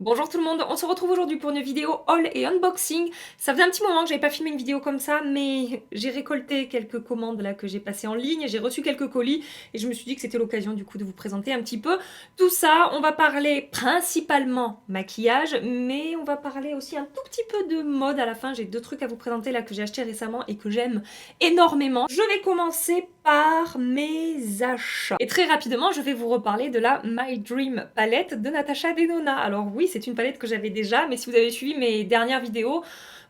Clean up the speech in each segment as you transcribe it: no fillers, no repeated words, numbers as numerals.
Bonjour tout le monde, on se retrouve aujourd'hui pour une vidéo haul et unboxing. Ça faisait un petit moment que j'avais pas filmé une vidéo comme ça, mais j'ai récolté quelques commandes là que j'ai passées en ligne, j'ai reçu quelques colis et je me suis dit que c'était l'occasion du coup de vous présenter un petit peu tout ça. On va parler principalement maquillage, mais on va parler aussi un tout petit peu de mode à la fin. J'ai deux trucs à vous présenter là que j'ai acheté récemment et que j'aime énormément. Je vais commencer par mes achats. Et très rapidement, je vais vous reparler de la My Dream palette de Natasha Denona. Alors oui, c'est une palette que j'avais déjà, mais si vous avez suivi mes dernières vidéos,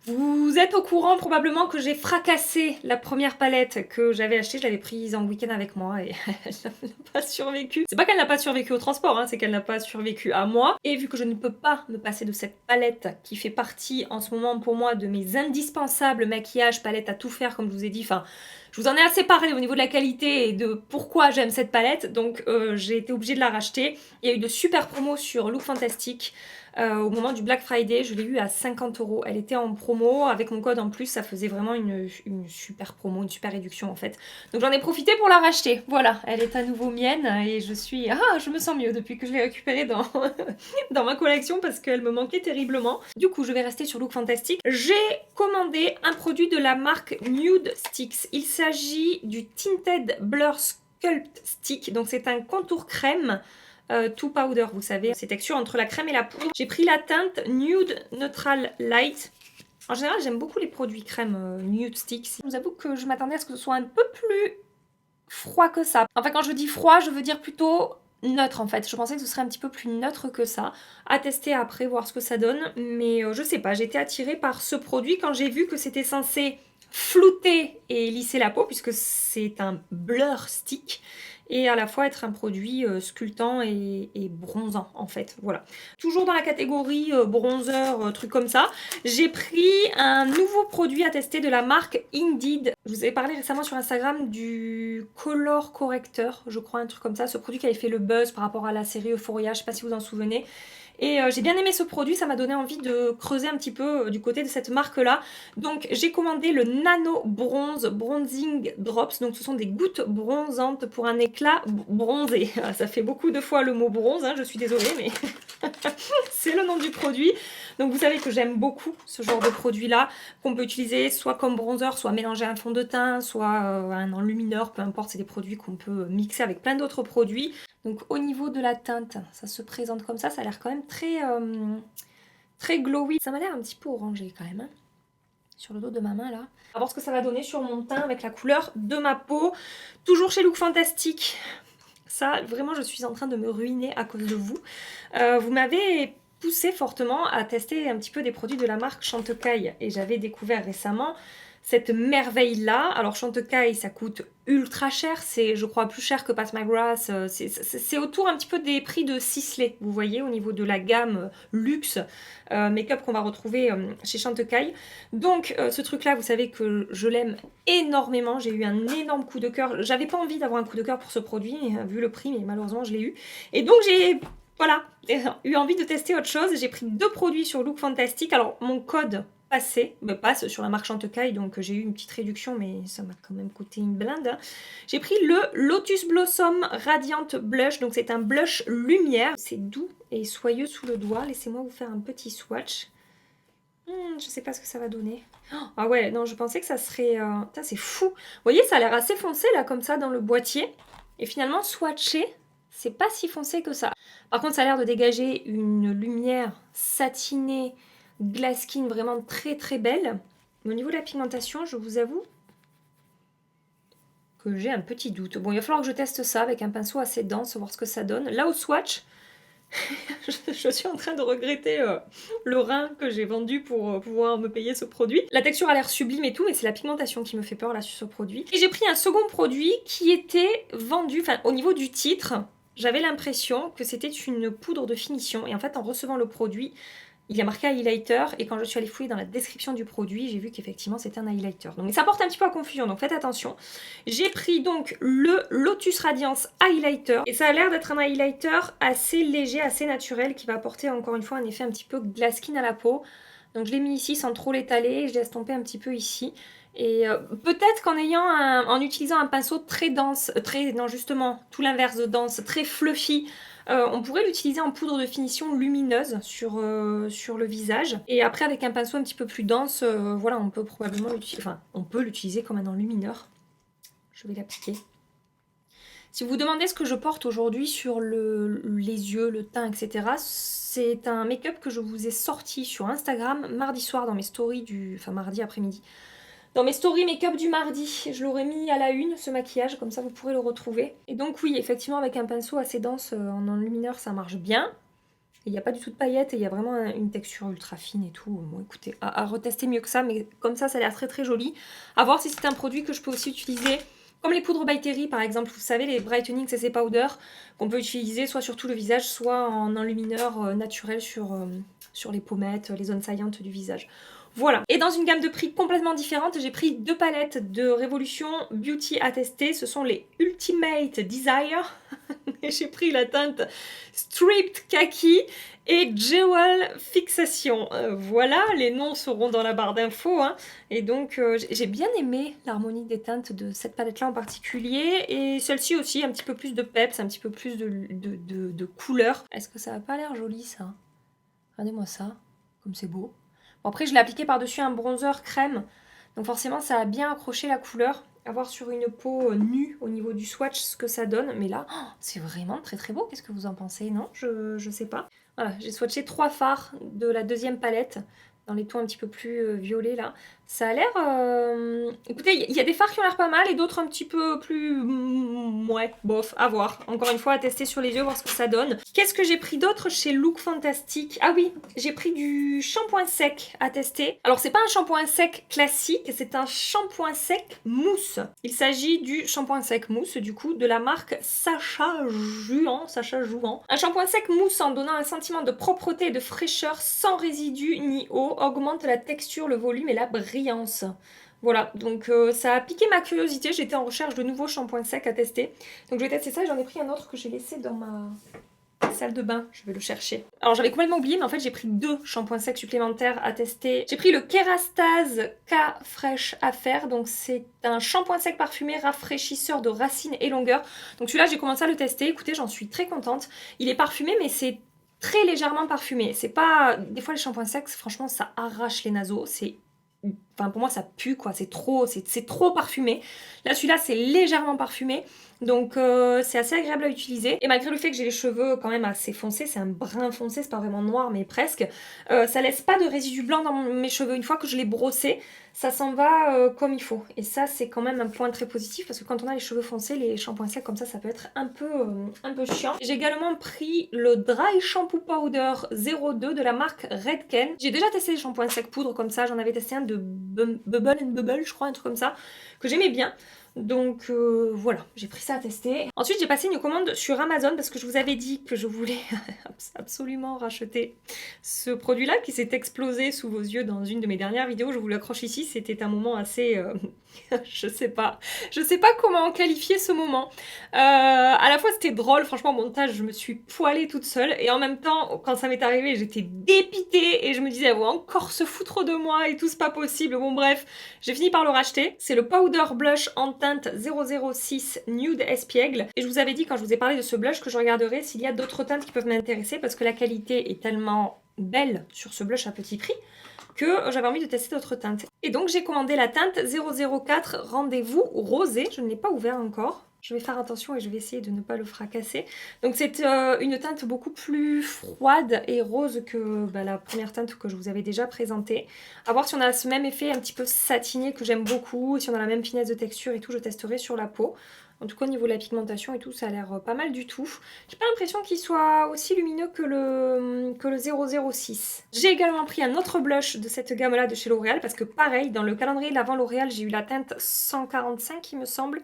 vous êtes au courant probablement que j'ai fracassé la première palette que j'avais achetée. Je l'avais prise en week-end avec moi et elle n'a pas survécu. C'est pas qu'elle n'a pas survécu au transport, hein, c'est qu'elle n'a pas survécu à moi. Et vu que je ne peux pas me passer de cette palette qui fait partie en ce moment pour moi de mes indispensables maquillages, palette à tout faire comme je vous ai dit, enfin... Je vous en ai assez parlé au niveau de la qualité et de pourquoi j'aime cette palette, donc j'ai été obligée de la racheter. Il y a eu de super promos sur Look Fantastic au moment du Black Friday, je l'ai eu à 50 €. Elle était en promo, avec mon code en plus, ça faisait vraiment une super promo, une super réduction en fait. Donc j'en ai profité pour la racheter. Voilà, elle est à nouveau mienne et je me sens mieux depuis que je l'ai récupérée dans, dans ma collection parce qu'elle me manquait terriblement. Du coup, je vais rester sur Look Fantastic. J'ai commandé un produit de la marque Nude Sticks. Il s'agit du Tinted Blur Sculpt Stick, donc c'est un contour crème tout powder, vous savez, ces textures entre la crème et la poudre. J'ai pris la teinte Nude Neutral Light. En général, j'aime beaucoup les produits crème Nude Sticks. Je vous avoue que je m'attendais à ce que ce soit un peu plus froid que ça. Enfin, quand je dis froid, je veux dire plutôt neutre en fait. Je pensais que ce serait un petit peu plus neutre que ça. À tester après, voir ce que ça donne. Mais je sais pas, j'ai été attirée par ce produit quand j'ai vu que c'était censé flouter et lisser la peau, puisque c'est un blur stick, et à la fois être un produit sculptant et bronzant en fait, voilà. Toujours dans la catégorie bronzer, truc comme ça, j'ai pris un nouveau produit à tester de la marque Indeed. Je vous ai parlé récemment sur Instagram du Color Corrector, je crois, un truc comme ça, ce produit qui avait fait le buzz par rapport à la série Euphoria, je sais pas si vous en souvenez. Et j'ai bien aimé ce produit, ça m'a donné envie de creuser un petit peu du côté de cette marque-là. Donc j'ai commandé le Nano Bronze Bronzing Drops. Donc ce sont des gouttes bronzantes pour un éclat bronzé. Ça fait beaucoup de fois le mot bronze, hein, je suis désolée, mais c'est le nom du produit. Donc vous savez que j'aime beaucoup ce genre de produit-là, qu'on peut utiliser soit comme bronzer, soit mélanger un fond de teint, soit un enlumineur, peu importe, c'est des produits qu'on peut mixer avec plein d'autres produits. Donc au niveau de la teinte, ça se présente comme ça a l'air quand même très glowy. Ça m'a l'air un petit peu orangé quand même, hein, sur le dos de ma main là. On va voir ce que ça va donner sur mon teint avec la couleur de ma peau. Toujours chez Look Fantastic. Ça, vraiment, je suis en train de me ruiner à cause de vous. Vous m'avez poussé fortement à tester un petit peu des produits de la marque Chantecaille. Et j'avais découvert récemment cette merveille-là. Alors Chantecaille, ça coûte ultra cher. C'est, je crois, plus cher que Pat McGrath. C'est autour un petit peu des prix de Sisley, vous voyez, au niveau de la gamme luxe make-up qu'on va retrouver chez Chantecaille. Donc ce truc-là, vous savez que je l'aime énormément. J'ai eu un énorme coup de cœur. J'avais pas envie d'avoir un coup de cœur pour ce produit, vu le prix, mais malheureusement, je l'ai eu. Et donc j'ai... Voilà, eu envie de tester autre chose. J'ai pris deux produits sur Look Fantastic. Alors, mon code me passe sur la marque Chantecaille, donc j'ai eu une petite réduction, mais ça m'a quand même coûté une blinde. J'ai pris le Lotus Blossom Radiant Blush, donc c'est un blush lumière. C'est doux et soyeux sous le doigt. Laissez-moi vous faire un petit swatch. Je sais pas ce que ça va donner. Ah ouais, non, je pensais que ça serait... Putain, c'est fou. Vous voyez, ça a l'air assez foncé, là, comme ça, dans le boîtier. Et finalement, swatché, c'est pas si foncé que ça. Par contre, ça a l'air de dégager une lumière satinée, glass skin, vraiment très très belle. Mais au niveau de la pigmentation, je vous avoue que j'ai un petit doute. Bon, il va falloir que je teste ça avec un pinceau assez dense, voir ce que ça donne. Là, au swatch, je suis en train de regretter le rein que j'ai vendu pour pouvoir me payer ce produit. La texture a l'air sublime et tout, mais c'est la pigmentation qui me fait peur là sur ce produit. Et j'ai pris un second produit qui était vendu, enfin au niveau du titre, j'avais l'impression que c'était une poudre de finition. Et en fait, en recevant le produit, il y a marqué highlighter, et quand je suis allée fouiller dans la description du produit, j'ai vu qu'effectivement c'était un highlighter. Donc ça porte un petit peu à confusion, donc faites attention. J'ai pris donc le Lotus Radiance Highlighter, et ça a l'air d'être un highlighter assez léger, assez naturel, qui va apporter encore une fois un effet un petit peu glass skin à la peau. Donc je l'ai mis ici sans trop l'étaler, je l'ai estompé un petit peu ici. Et peut-être en utilisant un pinceau très dense, non justement, tout l'inverse de dense, très fluffy, On pourrait l'utiliser en poudre de finition lumineuse sur le visage. Et après, avec un pinceau un petit peu plus dense, voilà, on peut probablement l'utiliser, enfin, on peut l'utiliser comme un enlumineur. Je vais l'appliquer. Si vous vous demandez ce que je porte aujourd'hui sur les yeux, le teint, etc., c'est un make-up que je vous ai sorti sur Instagram mardi soir dans mes stories enfin mardi après-midi. Dans mes stories make-up du mardi, je l'aurais mis à la une, ce maquillage, comme ça vous pourrez le retrouver. Et donc oui, effectivement, avec un pinceau assez dense en enlumineur, ça marche bien. Il n'y a pas du tout de paillettes et il y a vraiment une texture ultra fine et tout. Bon, écoutez, à retester mieux que ça, mais comme ça a l'air très très joli. À voir si c'est un produit que je peux aussi utiliser comme les poudres by Terry, par exemple. Vous savez, les Brightening CC Powder qu'on peut utiliser soit sur tout le visage, soit en enlumineur naturel sur les pommettes, les zones saillantes du visage. Voilà. Et dans une gamme de prix complètement différente, j'ai pris 2 palettes de Révolution Beauty à tester. Ce sont les Ultimate Desire. Et j'ai pris la teinte Stripped Kaki et Jewel Fixation. Voilà, les noms seront dans la barre d'infos. Hein. Et donc, j'ai bien aimé l'harmonie des teintes de cette palette-là en particulier. Et celle-ci aussi, un petit peu plus de peps, un petit peu plus de couleur. Est-ce que ça n'a pas l'air joli, ça? Regardez-moi ça, comme c'est beau. Bon, après, je l'ai appliqué par-dessus un bronzer crème. Donc forcément, ça a bien accroché la couleur. À voir sur une peau nue au niveau du swatch ce que ça donne. Mais là, oh, c'est vraiment très très beau. Qu'est-ce que vous en pensez? Non, je sais pas. Voilà, j'ai swatché 3 fards de la deuxième palette. Dans les tons un petit peu plus violets là. Ça a l'air... Écoutez, il y a des fards qui ont l'air pas mal et d'autres un petit peu plus... ouais, bof, à voir. Encore une fois, à tester sur les yeux, voir ce que ça donne. Qu'est-ce que j'ai pris d'autre chez Look Fantastic? Ah oui, j'ai pris du shampoing sec à tester. Alors, c'est pas un shampoing sec classique, c'est un shampoing sec mousse. Il s'agit du shampoing sec mousse, du coup, de la marque Sacha Jouan. Un shampoing sec mousse en donnant un sentiment de propreté et de fraîcheur sans résidus ni eau, augmente la texture, le volume et la brillance. Voilà, donc ça a piqué ma curiosité. J'étais en recherche de nouveaux shampoings secs à tester. Donc je vais tester ça et j'en ai pris un autre que j'ai laissé dans ma salle de bain. Je vais le chercher. Alors j'avais complètement oublié, mais en fait j'ai pris 2 shampoings secs supplémentaires à tester. J'ai pris le Kerastase K Fresh Affair. Donc c'est un shampoing sec parfumé rafraîchisseur de racines et longueur. Donc celui-là j'ai commencé à le tester. Écoutez, j'en suis très contente. Il est parfumé, mais c'est très légèrement parfumé. C'est pas... Des fois les shampoings secs, franchement, ça arrache les naseaux. C'est... Enfin, pour moi, ça pue, quoi. C'est trop parfumé. Là, celui-là, c'est légèrement parfumé. Donc, c'est assez agréable à utiliser. Et malgré le fait que j'ai les cheveux quand même assez foncés, c'est un brun foncé, c'est pas vraiment noir, mais presque, ça laisse pas de résidus blancs dans mes cheveux. Une fois que je l'ai brossé, ça s'en va comme il faut. Et ça, c'est quand même un point très positif, parce que quand on a les cheveux foncés, les shampoings secs comme ça peut être un peu chiant. J'ai également pris le Dry Shampoo Powder 02 de la marque Redken. J'ai déjà testé les shampoings secs poudre comme ça. J'en avais testé un de Bubble and Bubble, je crois, un truc comme ça, que j'aimais bien. Donc voilà, j'ai pris ça à tester. Ensuite, j'ai passé une commande sur Amazon parce que je vous avais dit que je voulais absolument racheter ce produit-là qui s'est explosé sous vos yeux dans une de mes dernières vidéos. Je vous l'accroche ici, c'était un moment assez... je sais pas comment qualifier ce moment. À la fois, c'était drôle, franchement, au montage, je me suis poilée toute seule. Et en même temps, quand ça m'est arrivé, j'étais dépitée et je me disais, elle va encore se foutre de moi et tout, c'est pas possible. Bon bref, j'ai fini par le racheter. C'est le Powder Blush en teinte 006 Nude Espiègle. Et je vous avais dit quand je vous ai parlé de ce blush que je regarderai s'il y a d'autres teintes qui peuvent m'intéresser parce que la qualité est tellement belle sur ce blush à petit prix que j'avais envie de tester d'autres teintes. Et donc j'ai commandé la teinte 004 Rendez-vous Rosé. Je ne l'ai pas ouvert encore. Je vais faire attention et je vais essayer de ne pas le fracasser. Donc c'est une teinte beaucoup plus froide et rose que la première teinte que je vous avais déjà présentée. A voir si on a ce même effet un petit peu satiné que j'aime beaucoup. Si on a la même finesse de texture et tout, je testerai sur la peau. En tout cas au niveau de la pigmentation et tout, ça a l'air pas mal du tout. J'ai pas l'impression qu'il soit aussi lumineux que le 006. J'ai également pris un autre blush de cette gamme là de chez L'Oréal parce que pareil, dans le calendrier d'avant L'Oréal, j'ai eu la teinte 145 il me semble,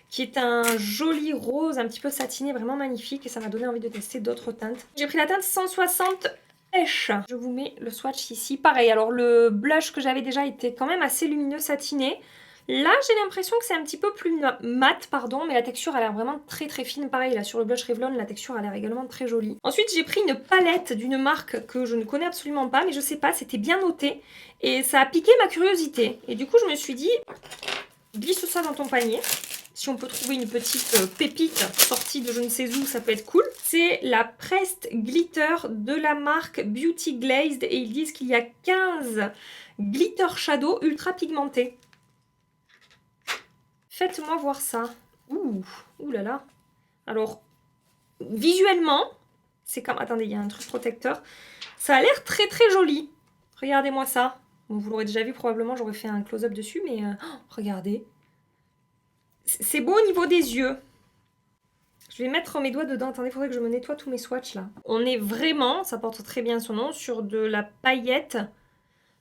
qui est un joli rose un petit peu satiné, vraiment magnifique et ça m'a donné envie de tester d'autres teintes. J'ai pris la teinte 160 Pêche. Je vous mets le swatch ici. Pareil, alors le blush que j'avais déjà était quand même assez lumineux satiné. Là, j'ai l'impression que c'est un petit peu plus mat, pardon, mais la texture a l'air vraiment très très fine. Pareil, là sur le blush Revlon, la texture a l'air également très jolie. Ensuite, j'ai pris une palette d'une marque que je ne connais absolument pas, mais je sais pas, c'était bien noté. Et ça a piqué ma curiosité. Et du coup, je me suis dit, glisse ça dans ton panier. Si on peut trouver une petite pépite sortie de je ne sais où, ça peut être cool. C'est la Pressed Glitter de la marque Beauty Glazed et ils disent qu'il y a 15 glitter shadow ultra pigmentés. Faites-moi voir ça. Ouh là là. Alors, visuellement, c'est comme... Attendez, il y a un truc protecteur. Ça a l'air très très joli. Regardez-moi ça. Bon, vous l'aurez déjà vu probablement, j'aurais fait un close-up dessus, mais regardez. C'est beau au niveau des yeux. Je vais mettre mes doigts dedans. Attendez, il faudrait que je me nettoie tous mes swatchs là. On est vraiment, ça porte très bien son nom, sur de la paillette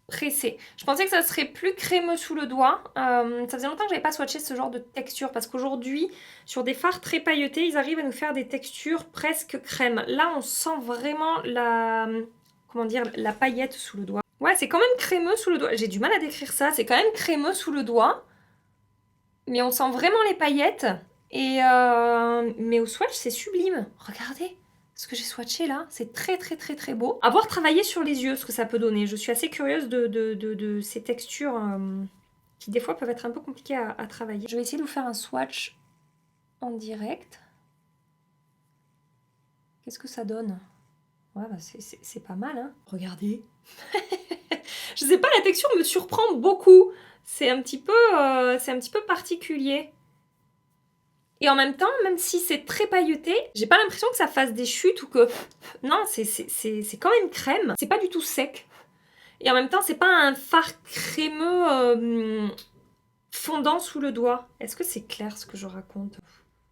pressée. Je pensais que ça serait plus crémeux sous le doigt. Ça faisait longtemps que j'avais pas swatché ce genre de texture parce qu'aujourd'hui, sur des fards très pailletés, ils arrivent à nous faire des textures presque crème. Là, on sent vraiment la... Comment dire, la paillette sous le doigt. Ouais, c'est quand même crémeux sous le doigt. J'ai du mal à décrire ça. C'est quand même crémeux sous le doigt. Mais on sent vraiment les paillettes. Et mais au swatch, c'est sublime. Regardez ce que j'ai swatché là. C'est très très très très beau. À voir travailler sur les yeux, ce que ça peut donner. Je suis assez curieuse de ces textures qui des fois peuvent être un peu compliquées à travailler. Je vais essayer de vous faire un swatch en direct. Qu'est-ce que ça donne? Ouais, bah c'est pas mal, hein. Regardez. Je sais pas, la texture me surprend beaucoup. C'est un petit peu particulier. Et en même temps, même si c'est très pailleté, j'ai pas l'impression que ça fasse des chutes ou que... Non, c'est quand même crème. C'est pas du tout sec. Et en même temps, c'est pas un fard crémeux fondant sous le doigt. Est-ce que c'est clair ce que je raconte?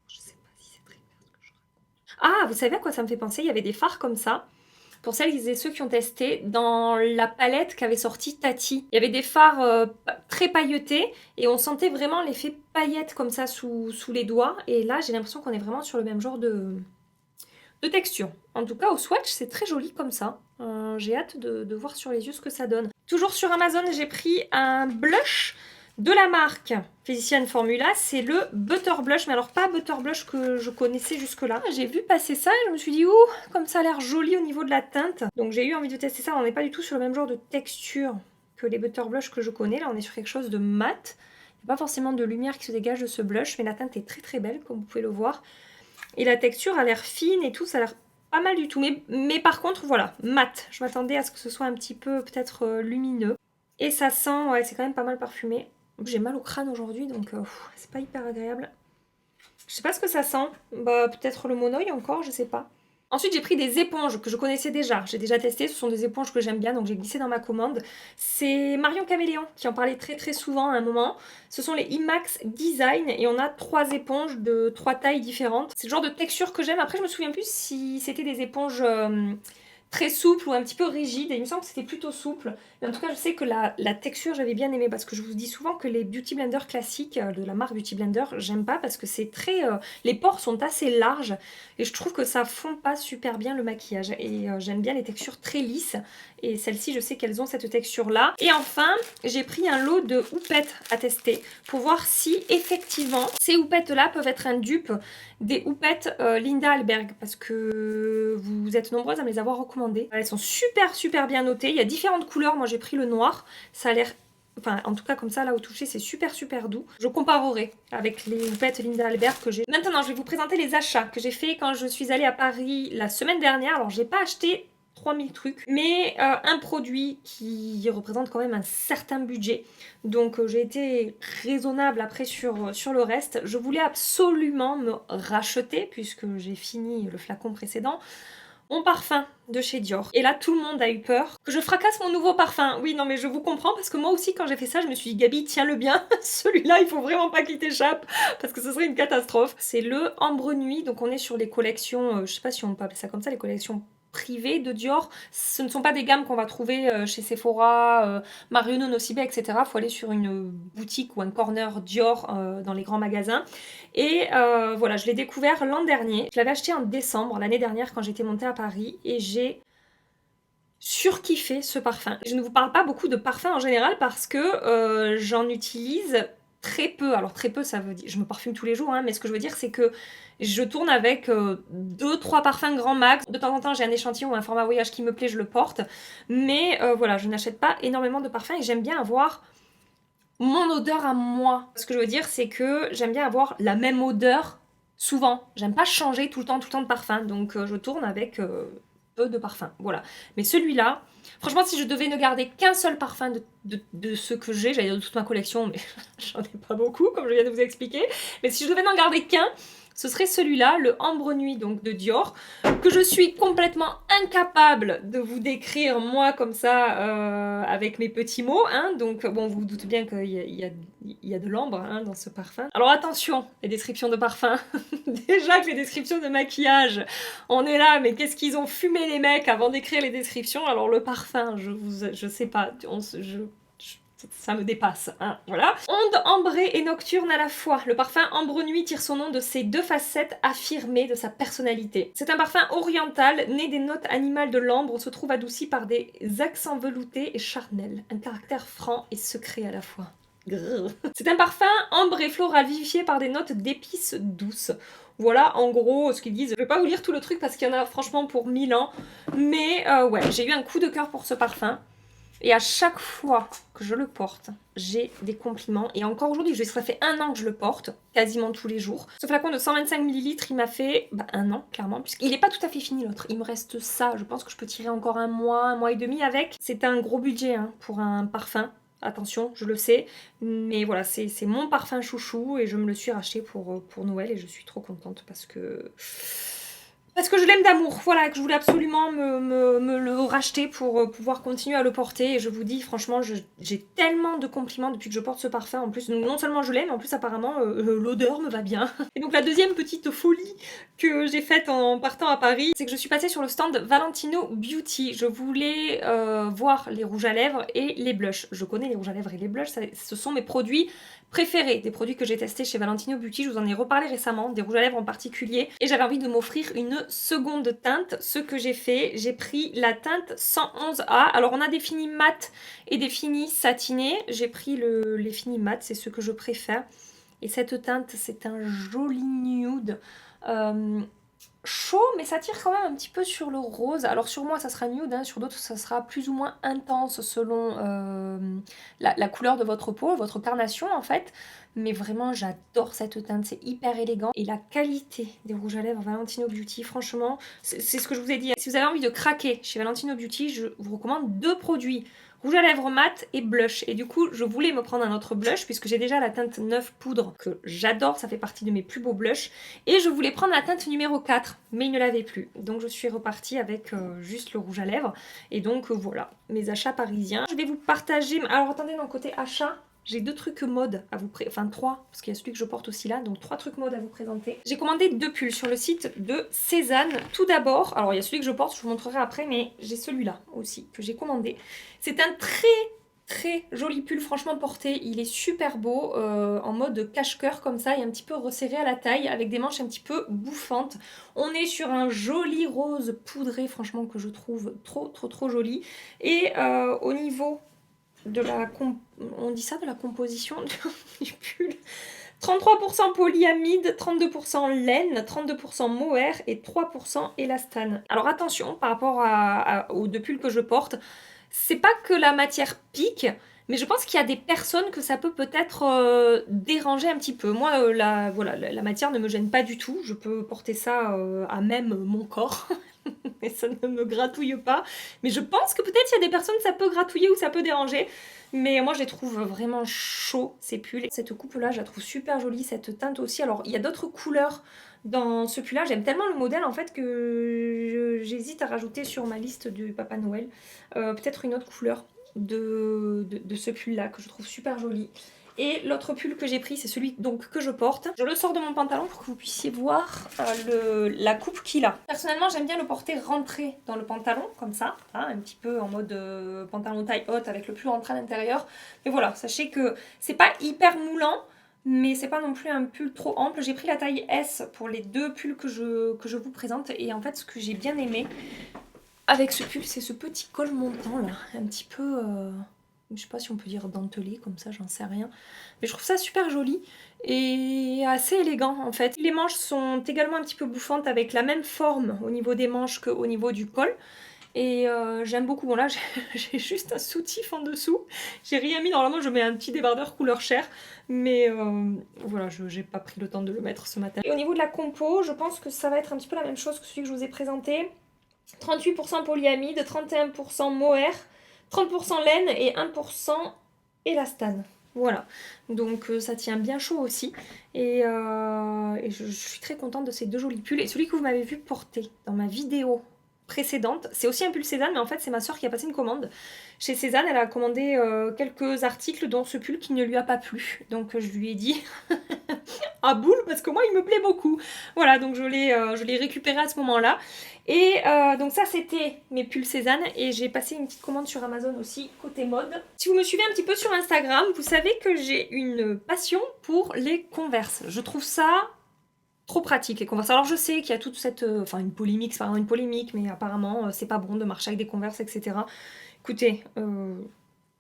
Je sais pas si c'est très clair ce que je raconte. Ah, vous savez à quoi ça me fait penser? Il y avait des fards comme ça. Pour celles et ceux qui ont testé, dans la palette qu'avait sorti Tati, il y avait des fards très pailletés et on sentait vraiment l'effet paillette comme ça sous les doigts. Et là, j'ai l'impression qu'on est vraiment sur le même genre de texture. En tout cas, au swatch, c'est très joli comme ça. J'ai hâte de voir sur les yeux ce que ça donne. Toujours sur Amazon, j'ai pris un blush de la marque Physician Formula, c'est le Butter Blush, mais alors pas Butter Blush que je connaissais jusque-là. J'ai vu passer ça et je me suis dit, ouh, comme ça a l'air joli au niveau de la teinte. Donc j'ai eu envie de tester ça, on n'est pas du tout sur le même genre de texture que les Butter Blush que je connais. Là, on est sur quelque chose de mat. Il n'y a pas forcément de lumière qui se dégage de ce blush, mais la teinte est très très belle, comme vous pouvez le voir. Et la texture a l'air fine et tout, ça a l'air pas mal du tout. Mais par contre, voilà, mat. Je m'attendais à ce que ce soit un petit peu peut-être lumineux. Et ça sent, ouais, c'est quand même pas mal parfumé. J'ai mal au crâne aujourd'hui, donc c'est pas hyper agréable. Je sais pas ce que ça sent. Bah, peut-être le monoï encore, je sais pas. Ensuite, j'ai pris des éponges que je connaissais déjà. J'ai déjà testé, ce sont des éponges que j'aime bien, donc j'ai glissé dans ma commande. C'est Marion Caméléon qui en parlait très très souvent à un moment. Ce sont les IMAX Design et on a 3 éponges de 3 tailles différentes. C'est le genre de texture que j'aime. Après, je me souviens plus si c'était des éponges... très souple ou un petit peu rigide, et il me semble que c'était plutôt souple. Mais en tout cas, je sais que la texture, j'avais bien aimé, parce que je vous dis souvent que les Beauty Blender classiques de la marque Beauty Blender, j'aime pas, parce que c'est très... les pores sont assez larges, et je trouve que ça fond pas super bien le maquillage. Et j'aime bien les textures très lisses, et celles-ci, je sais qu'elles ont cette texture-là. Et enfin, j'ai pris un lot de houppettes à tester, pour voir si, effectivement, ces houppettes-là peuvent être un dupe des houppettes Linda Alberg, parce que vous êtes nombreuses à me les avoir recommandées. Elles sont super super bien notées. Il y a différentes couleurs. Moi j'ai pris le noir. Ça a l'air... Enfin en tout cas comme ça là au toucher c'est super super doux. Je comparerai avec les houppettes Linda Alberg que j'ai. Maintenant je vais vous présenter les achats que j'ai fait quand je suis allée à Paris la semaine dernière. Alors j'ai pas acheté 3000 trucs, mais un produit qui représente quand même un certain budget. Donc j'ai été raisonnable après sur le reste. Je voulais absolument me racheter, puisque j'ai fini le flacon précédent, mon parfum de chez Dior. Et là, tout le monde a eu peur que je fracasse mon nouveau parfum. Oui, non, mais je vous comprends, parce que moi aussi, quand j'ai fait ça, je me suis dit, Gabi, tiens-le bien. Celui-là, il faut vraiment pas qu'il t'échappe, parce que ce serait une catastrophe. C'est le Ambre Nuit, donc on est sur les collections, je sais pas si on peut appeler ça comme ça, les collections privées de Dior. Ce ne sont pas des gammes qu'on va trouver chez Sephora, Marionneau, Nocibé, etc. Il faut aller sur une boutique ou un corner Dior dans les grands magasins. Et voilà, je l'ai découvert l'an dernier. Je l'avais acheté en décembre, l'année dernière, quand j'étais montée à Paris. Et j'ai surkiffé ce parfum. Je ne vous parle pas beaucoup de parfums en général parce que j'en utilise très peu. Alors très peu, ça veut dire... Je me parfume tous les jours, hein, mais ce que je veux dire, c'est que je tourne avec 2-3 parfums grand max. De temps en temps, j'ai un échantillon ou un format voyage qui me plaît, je le porte. Mais voilà, je n'achète pas énormément de parfums et j'aime bien avoir mon odeur à moi. Ce que je veux dire, c'est que j'aime bien avoir la même odeur souvent. J'aime pas changer tout le temps de parfum. Donc je tourne avec peu de parfum. Voilà. Mais celui-là, franchement, si je devais ne garder qu'un seul parfum de ceux que j'ai, j'allais dire de toute ma collection, mais j'en ai pas beaucoup, comme je viens de vous expliquer. Mais si je devais n'en garder qu'un, ce serait celui-là, le Ambre Nuit donc de Dior, que je suis complètement incapable de vous décrire moi comme ça avec mes petits mots. Hein. Donc bon, vous vous doutez bien qu'il y a de l'ambre hein, dans ce parfum. Alors attention, les descriptions de parfum. Déjà que les descriptions de maquillage, on est là, mais qu'est-ce qu'ils ont fumé les mecs avant d'écrire les descriptions. Alors le parfum, je sais pas, ça me dépasse, hein, voilà. Onde ambrée et nocturne à la fois. Le parfum Ambre Nuit tire son nom de ces deux facettes affirmées de sa personnalité. C'est un parfum oriental, né des notes animales de l'ambre, se trouve adouci par des accents veloutés et charnels. Un caractère franc et secret à la fois. C'est un parfum ambre et floral vivifié par des notes d'épices douces. Voilà en gros ce qu'ils disent. Je vais pas vous lire tout le truc parce qu'il y en a franchement pour 1000 ans. Mais ouais, j'ai eu un coup de cœur pour ce parfum. Et à chaque fois que je le porte, j'ai des compliments. Et encore aujourd'hui, ça fait 1 an que je le porte, quasiment tous les jours. Ce flacon de 125 ml, il m'a fait 1 an, clairement, puisqu'il n'est pas tout à fait fini l'autre. Il me reste ça, je pense que je peux tirer encore 1 mois et demi avec. C'est un gros budget hein, pour un parfum. Attention, je le sais, mais voilà, c'est mon parfum chouchou et je me le suis racheté pour Noël et je suis trop contente parce que je l'aime d'amour, voilà, que je voulais absolument me le racheter pour pouvoir continuer à le porter. Et je vous dis, franchement, j'ai tellement de compliments depuis que je porte ce parfum. En plus, non seulement je l'aime, mais en plus, apparemment, l'odeur me va bien. Et donc, la deuxième petite folie que j'ai faite en partant à Paris, c'est que je suis passée sur le stand Valentino Beauty. Je voulais voir les rouges à lèvres et les blushs. Je connais les rouges à lèvres et les blushs, ce sont mes produits préférés, des produits que j'ai testés chez Valentino Beauty. Je vous en ai reparlé récemment, des rouges à lèvres en particulier. Et j'avais envie de m'offrir une seconde teinte. Ce que j'ai fait, j'ai pris la teinte 111A. Alors on a des finis mat et des finis satinés. J'ai pris les finis mat, c'est ce que je préfère. Et cette teinte, c'est un joli nude. Chaud, mais ça tire quand même un petit peu sur le rose. Alors sur moi, ça sera nude, hein, sur d'autres, ça sera plus ou moins intense selon la couleur de votre peau, votre carnation en fait. Mais vraiment, j'adore cette teinte, c'est hyper élégant. Et la qualité des rouges à lèvres Valentino Beauty, franchement, c'est ce que je vous ai dit. Si vous avez envie de craquer chez Valentino Beauty, je vous recommande 2 produits. Rouge à lèvres mat et blush. Et du coup, je voulais me prendre un autre blush puisque j'ai déjà la teinte 9 poudre que j'adore, ça fait partie de mes plus beaux blushs. Et je voulais prendre la teinte numéro 4, mais il ne l'avait plus. Donc je suis repartie avec juste le rouge à lèvres. Et donc voilà, mes achats parisiens. Je vais vous partager... Alors attendez, dans le côté achat, j'ai 2 trucs mode à vous présenter, enfin 3, parce qu'il y a celui que je porte aussi là, donc 3 trucs mode à vous présenter. J'ai commandé 2 pulls sur le site de Cézanne. Tout d'abord, alors il y a celui que je porte, je vous montrerai après, mais j'ai celui-là aussi que j'ai commandé. C'est un très joli pull, franchement porté, il est super beau, en mode cache-cœur comme ça, et un petit peu resserré à la taille, avec des manches un petit peu bouffantes. On est sur un joli rose poudré, franchement, que je trouve trop joli. Et au niveau de on dit ça, de la composition du pull, 33% polyamide, 32% laine, 32% mohair et 3% élastane. Alors attention, par rapport aux 2 pulls que je porte, c'est pas que la matière pique, mais je pense qu'il y a des personnes que ça peut-être déranger un petit peu. Moi, la matière ne me gêne pas du tout. Je peux porter ça à même mon corps. Et ça ne me gratouille pas. Mais je pense que peut-être il y a des personnes ça peut gratouiller ou ça peut déranger. Mais moi je les trouve vraiment chauds ces pulls. Cette coupe là je la trouve super jolie, cette teinte aussi. Alors il y a d'autres couleurs dans ce pull là. J'aime tellement le modèle en fait que j'hésite à rajouter sur ma liste du Papa Noël peut-être une autre couleur de ce pull là que je trouve super joli. Et l'autre pull que j'ai pris, c'est celui donc que je porte. Je le sors de mon pantalon pour que vous puissiez voir la coupe qu'il a. Personnellement, j'aime bien le porter rentré dans le pantalon, comme ça, hein, un petit peu en mode pantalon taille haute avec le pull rentré à l'intérieur. Mais voilà, sachez que c'est pas hyper moulant, mais c'est pas non plus un pull trop ample. J'ai pris la taille S pour les 2 pulls que je vous présente. Et en fait, ce que j'ai bien aimé avec ce pull, c'est ce petit col montant là, un petit peu... je sais pas si on peut dire dentelé comme ça, j'en sais rien. Mais je trouve ça super joli et assez élégant en fait. Les manches sont également un petit peu bouffantes avec la même forme au niveau des manches qu'au niveau du col. Et j'aime beaucoup. Bon là j'ai juste un soutif en dessous. J'ai rien mis, normalement je mets un petit débardeur couleur chair. Mais voilà, j'ai pas pris le temps de le mettre ce matin. Et au niveau de la compo, je pense que ça va être un petit peu la même chose que celui que je vous ai présenté. 38% polyamide, 31% mohair, 30% laine et 1% élastane. Voilà, donc ça tient bien chaud aussi. Et je suis très contente de ces deux jolis pulls. Et celui que vous m'avez vu porter dans ma vidéo précédente, c'est aussi un pull Cézanne, mais en fait c'est ma soeur qui a passé une commande. Chez Cézanne, elle a commandé quelques articles dont ce pull qui ne lui a pas plu. Donc je lui ai dit à boule parce que moi il me plaît beaucoup. Voilà, donc je l'ai récupéré à ce moment-là. Et donc ça c'était mes pulls Cézanne et j'ai passé une petite commande sur Amazon aussi côté mode. Si vous me suivez un petit peu sur Instagram, vous savez que j'ai une passion pour les Converse. Je trouve ça trop pratique les Converse. Alors je sais qu'il y a toute cette... enfin une polémique, c'est pas vraiment une polémique, mais apparemment c'est pas bon de marcher avec des Converse, etc. Écoutez,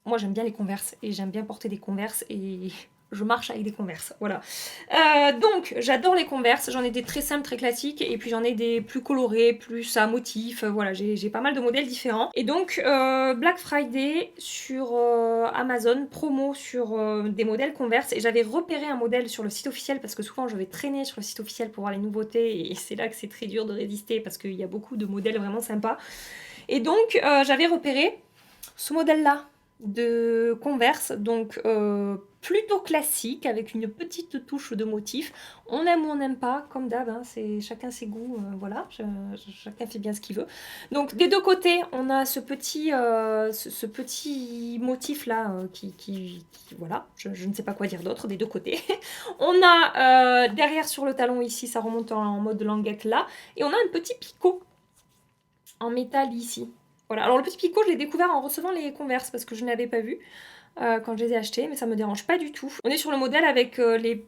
moi j'aime bien les Converse et j'aime bien porter des Converse et je marche avec des Converse, voilà. Donc j'adore les Converse, j'en ai des très simples, très classiques et puis j'en ai des plus colorés, plus à motifs, voilà, j'ai pas mal de modèles différents. Et donc Black Friday sur Amazon, promo sur des modèles Converse et j'avais repéré un modèle sur le site officiel parce que souvent je vais traîner sur le site officiel pour voir les nouveautés et c'est là que c'est très dur de résister parce qu'il y a beaucoup de modèles vraiment sympas. Et donc j'avais repéré ce modèle-là de Converse, donc plutôt classique avec une petite touche de motif. On aime ou on n'aime pas, comme d'hab, hein, c'est chacun ses goûts, voilà, chacun fait bien ce qu'il veut. Donc des deux côtés, on a ce petit motif là qui voilà, je ne sais pas quoi dire d'autre, des deux côtés. On a derrière sur le talon ici, ça remonte en mode languette là, et on a un petit picot en métal ici. Voilà. Alors le petit picot, je l'ai découvert en recevant les Converse parce que je n'avais pas vu quand je les ai achetés, mais ça me dérange pas du tout. On est sur le modèle avec les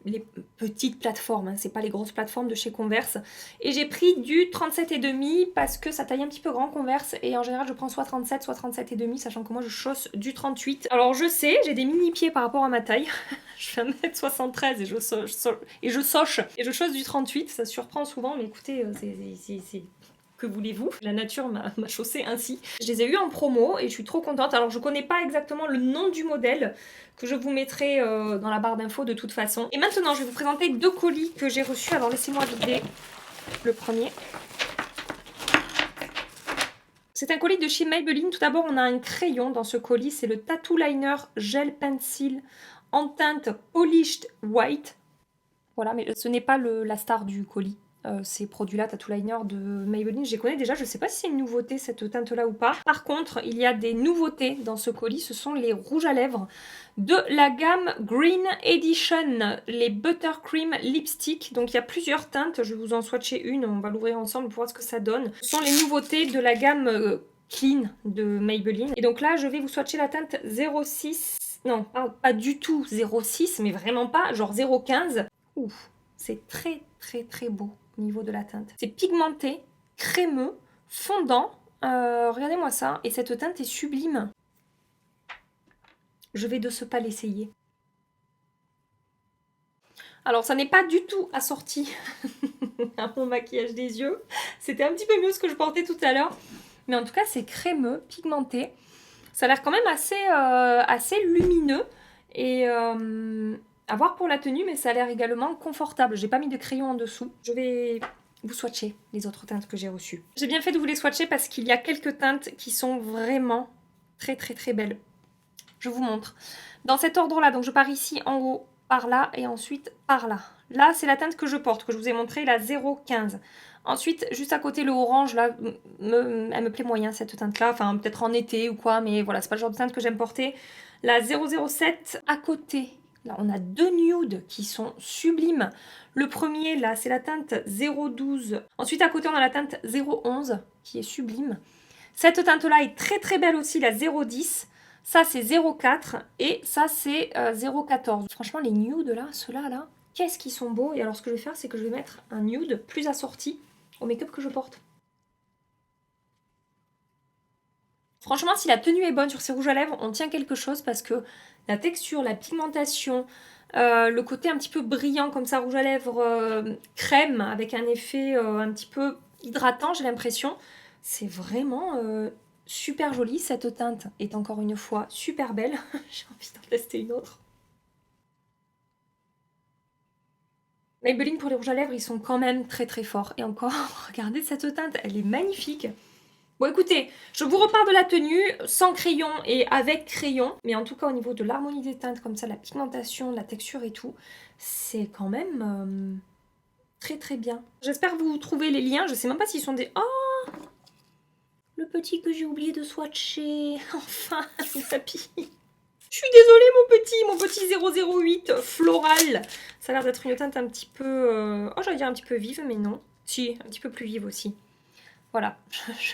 petites plateformes, hein, c'est pas les grosses plateformes de chez Converse. Et j'ai pris du 37,5 parce que ça taille un petit peu grand Converse et en général je prends soit 37 soit 37,5 sachant que moi je chausse du 38. Alors je sais, j'ai des mini pieds par rapport à ma taille. Je fais 1m73 et je chausse du 38, ça surprend souvent mais écoutez, c'est que voulez-vous? La nature m'a chaussée ainsi. Je les ai eu en promo et je suis trop contente. Alors je connais pas exactement le nom du modèle que je vous mettrai dans la barre d'infos de toute façon. Et maintenant je vais vous présenter deux colis que j'ai reçus. Alors laissez-moi vider le premier. C'est un colis de chez Maybelline. Tout d'abord on a un crayon dans ce colis. C'est le Tattoo Liner Gel Pencil en teinte Polished White. Voilà, mais ce n'est pas la star du colis. Ces produits-là, Tattoo Liner de Maybelline, je les connais déjà, je ne sais pas si c'est une nouveauté cette teinte-là ou pas. Par contre, il y a des nouveautés dans ce colis, ce sont les rouges à lèvres de la gamme Green Edition, les Buttercream Lipstick. Donc il y a plusieurs teintes, je vais vous en swatcher une, on va l'ouvrir ensemble pour voir ce que ça donne. Ce sont les nouveautés de la gamme Clean de Maybelline. Et donc là, je vais vous swatcher la teinte 06, non, pas du tout 06, mais vraiment pas, genre 015. Ouf, c'est très très très beau au niveau de la teinte. C'est pigmenté, crémeux, fondant. Regardez-moi ça. Et cette teinte est sublime. Je vais de ce pas l'essayer. Alors, ça n'est pas du tout assorti à mon maquillage des yeux. C'était un petit peu mieux ce que je portais tout à l'heure. Mais en tout cas, c'est crémeux, pigmenté. Ça a l'air quand même assez lumineux. Et à voir pour la tenue, mais ça a l'air également confortable. J'ai pas mis de crayon en dessous. Je vais vous swatcher les autres teintes que j'ai reçues. J'ai bien fait de vous les swatcher parce qu'il y a quelques teintes qui sont vraiment très très très belles. Je vous montre. Dans cet ordre-là, donc je pars ici en haut, par là et ensuite par là. Là, c'est la teinte que je porte, que je vous ai montré, la 015. Ensuite, juste à côté, le orange, là, elle me plaît moyen, cette teinte-là. Enfin, peut-être en été ou quoi, mais voilà, c'est pas le genre de teinte que j'aime porter. La 007 à côté. Là, on a deux nudes qui sont sublimes. Le premier, là, c'est la teinte 012. Ensuite, à côté, on a la teinte 011 qui est sublime. Cette teinte-là est très très belle aussi, la 010. Ça, c'est 0,4 et ça, c'est 0,14. Franchement, les nudes là, ceux-là, là, qu'est-ce qu'ils sont beaux. Et alors, ce que je vais faire, c'est que je vais mettre un nude plus assorti au make-up que je porte. Franchement, si la tenue est bonne sur ces rouges à lèvres, on tient quelque chose parce que la texture, la pigmentation, le côté un petit peu brillant comme ça, rouge à lèvres crème avec un effet un petit peu hydratant, j'ai l'impression. C'est vraiment super joli. Cette teinte est encore une fois super belle. J'ai envie d'en tester une autre. Maybelline pour les rouges à lèvres, ils sont quand même très très forts. Et encore, regardez cette teinte, elle est magnifique. Bon écoutez, je vous repars de la tenue, sans crayon et avec crayon. Mais en tout cas au niveau de l'harmonie des teintes, comme ça, la pigmentation, la texture et tout, c'est quand même très très bien. J'espère que vous trouvez les liens, je sais même pas s'ils sont des... Oh, le petit que j'ai oublié de swatcher. Enfin, le tapis. Je suis désolée mon petit 008 floral. Ça a l'air d'être une teinte un petit peu... Oh j'allais dire un petit peu vive, mais non. Si, un petit peu plus vive aussi. Voilà,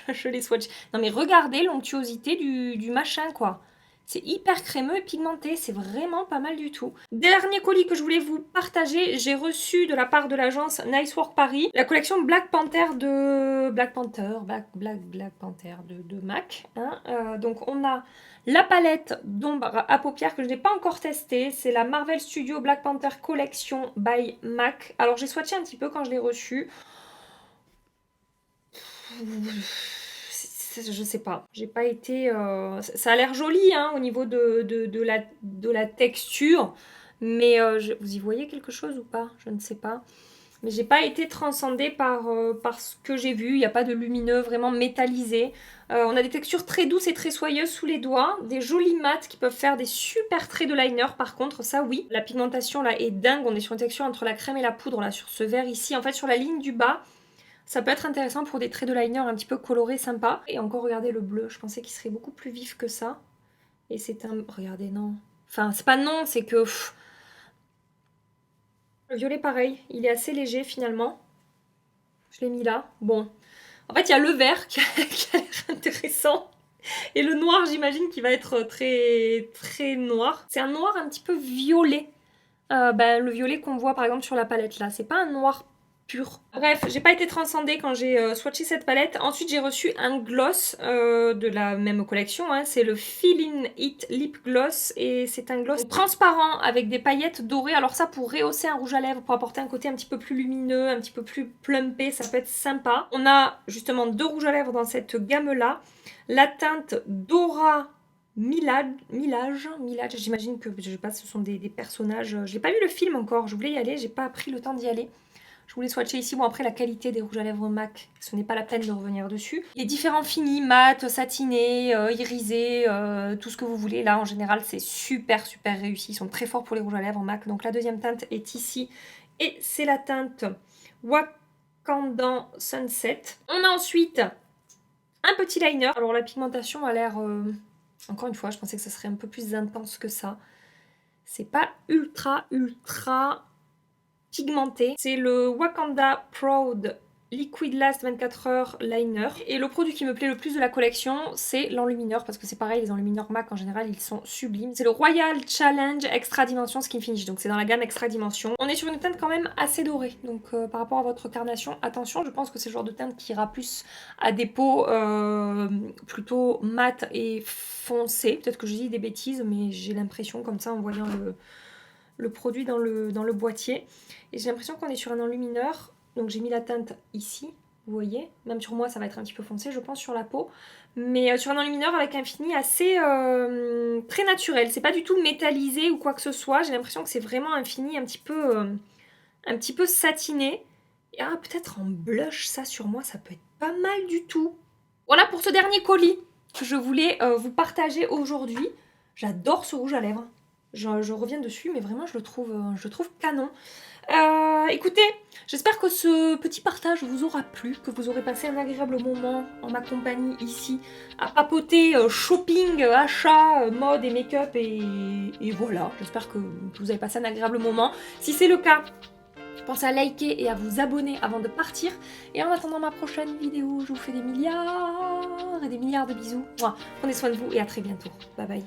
je les swatch. Non mais regardez l'onctuosité du machin quoi. C'est hyper crémeux et pigmenté, c'est vraiment pas mal du tout. Dernier colis que je voulais vous partager, j'ai reçu de la part de l'agence Nice Work Paris la collection Black Panther de... Black Panther de MAC. Hein. Donc on a la palette d'ombre à paupières que je n'ai pas encore testée. C'est la Marvel Studio Black Panther Collection by MAC. Alors j'ai swatché un petit peu quand je l'ai reçue. Je sais pas, j'ai pas été... Ça a l'air joli hein, au niveau de la texture, mais vous y voyez quelque chose ou pas? Je ne sais pas. Mais j'ai pas été transcendée par ce que j'ai vu, il n'y a pas de lumineux vraiment métallisé. On a des textures très douces et très soyeuses sous les doigts, des jolis mats qui peuvent faire des super traits de liner par contre, ça oui. La pigmentation là est dingue, on est sur une texture entre la crème et la poudre là, sur ce vert ici. En fait sur la ligne du bas, ça peut être intéressant pour des traits de liner un petit peu colorés, sympa. Et encore, regardez le bleu. Je pensais qu'il serait beaucoup plus vif que ça. Et c'est un... Regardez, non. Enfin, c'est pas non, c'est que... Le violet, pareil. Il est assez léger, finalement. Je l'ai mis là. Bon. En fait, il y a le vert qui a l'air intéressant. Et le noir, j'imagine, qui va être très, très noir. C'est un noir un petit peu violet. Le violet qu'on voit, par exemple, sur la palette, là. C'est pas un noir pur. Bref, j'ai pas été transcendée quand j'ai swatché cette palette. Ensuite, j'ai reçu un gloss de la même collection. Hein. C'est le Feeling It Lip Gloss. Et c'est un gloss transparent avec des paillettes dorées. Alors ça, pour rehausser un rouge à lèvres, pour apporter un côté un petit peu plus lumineux, un petit peu plus plumpé, ça peut être sympa. On a justement 2 rouges à lèvres dans cette gamme-là. La teinte Dora Milage, j'imagine que, je sais pas, ce sont des personnages. J'ai pas vu le film encore, je voulais y aller, j'ai pas pris le temps d'y aller. Je voulais swatcher ici. Bon, après, la qualité des rouges à lèvres MAC, ce n'est pas la peine de revenir dessus. Les différents finis, mat, satiné, irisé, tout ce que vous voulez. Là, en général, c'est super, super réussi. Ils sont très forts pour les rouges à lèvres MAC. Donc, la deuxième teinte est ici. Et c'est la teinte Wakandan Sunset. On a ensuite un petit liner. Alors, la pigmentation a l'air... Encore une fois, je pensais que ça serait un peu plus intense que ça. C'est pas ultra pigmenté. C'est le Wakanda Proud Liquid Last 24 heures Liner. Et le produit qui me plaît le plus de la collection, c'est l'enlumineur, parce que c'est pareil, les enlumineurs MAC en général, ils sont sublimes. C'est le Royal Challenge Extra Dimension Skin Finish, donc c'est dans la gamme Extra Dimension. On est sur une teinte quand même assez dorée, donc par rapport à votre carnation, attention, je pense que c'est le genre de teinte qui ira plus à des peaux plutôt mat et foncées. Peut-être que je dis des bêtises, mais j'ai l'impression comme ça en voyant le produit dans le boîtier. Et j'ai l'impression qu'on est sur un enlumineur. Donc j'ai mis la teinte ici, vous voyez. Même sur moi, ça va être un petit peu foncé, je pense, sur la peau. Mais sur un enlumineur avec un fini assez très naturel. C'est pas du tout métallisé ou quoi que ce soit. J'ai l'impression que c'est vraiment un fini un petit peu satiné. Et peut-être en blush, ça sur moi, ça peut être pas mal du tout. Voilà pour ce dernier colis que je voulais vous partager aujourd'hui. J'adore ce rouge à lèvres. Je reviens dessus, mais vraiment, je le trouve canon. Écoutez, j'espère que ce petit partage vous aura plu, que vous aurez passé un agréable moment en ma compagnie ici, à papoter shopping, achat, mode et make-up, et voilà. J'espère que vous avez passé un agréable moment. Si c'est le cas, pensez à liker et à vous abonner avant de partir. Et en attendant ma prochaine vidéo, je vous fais des milliards et des milliards de bisous. Prenez soin de vous et à très bientôt. Bye bye.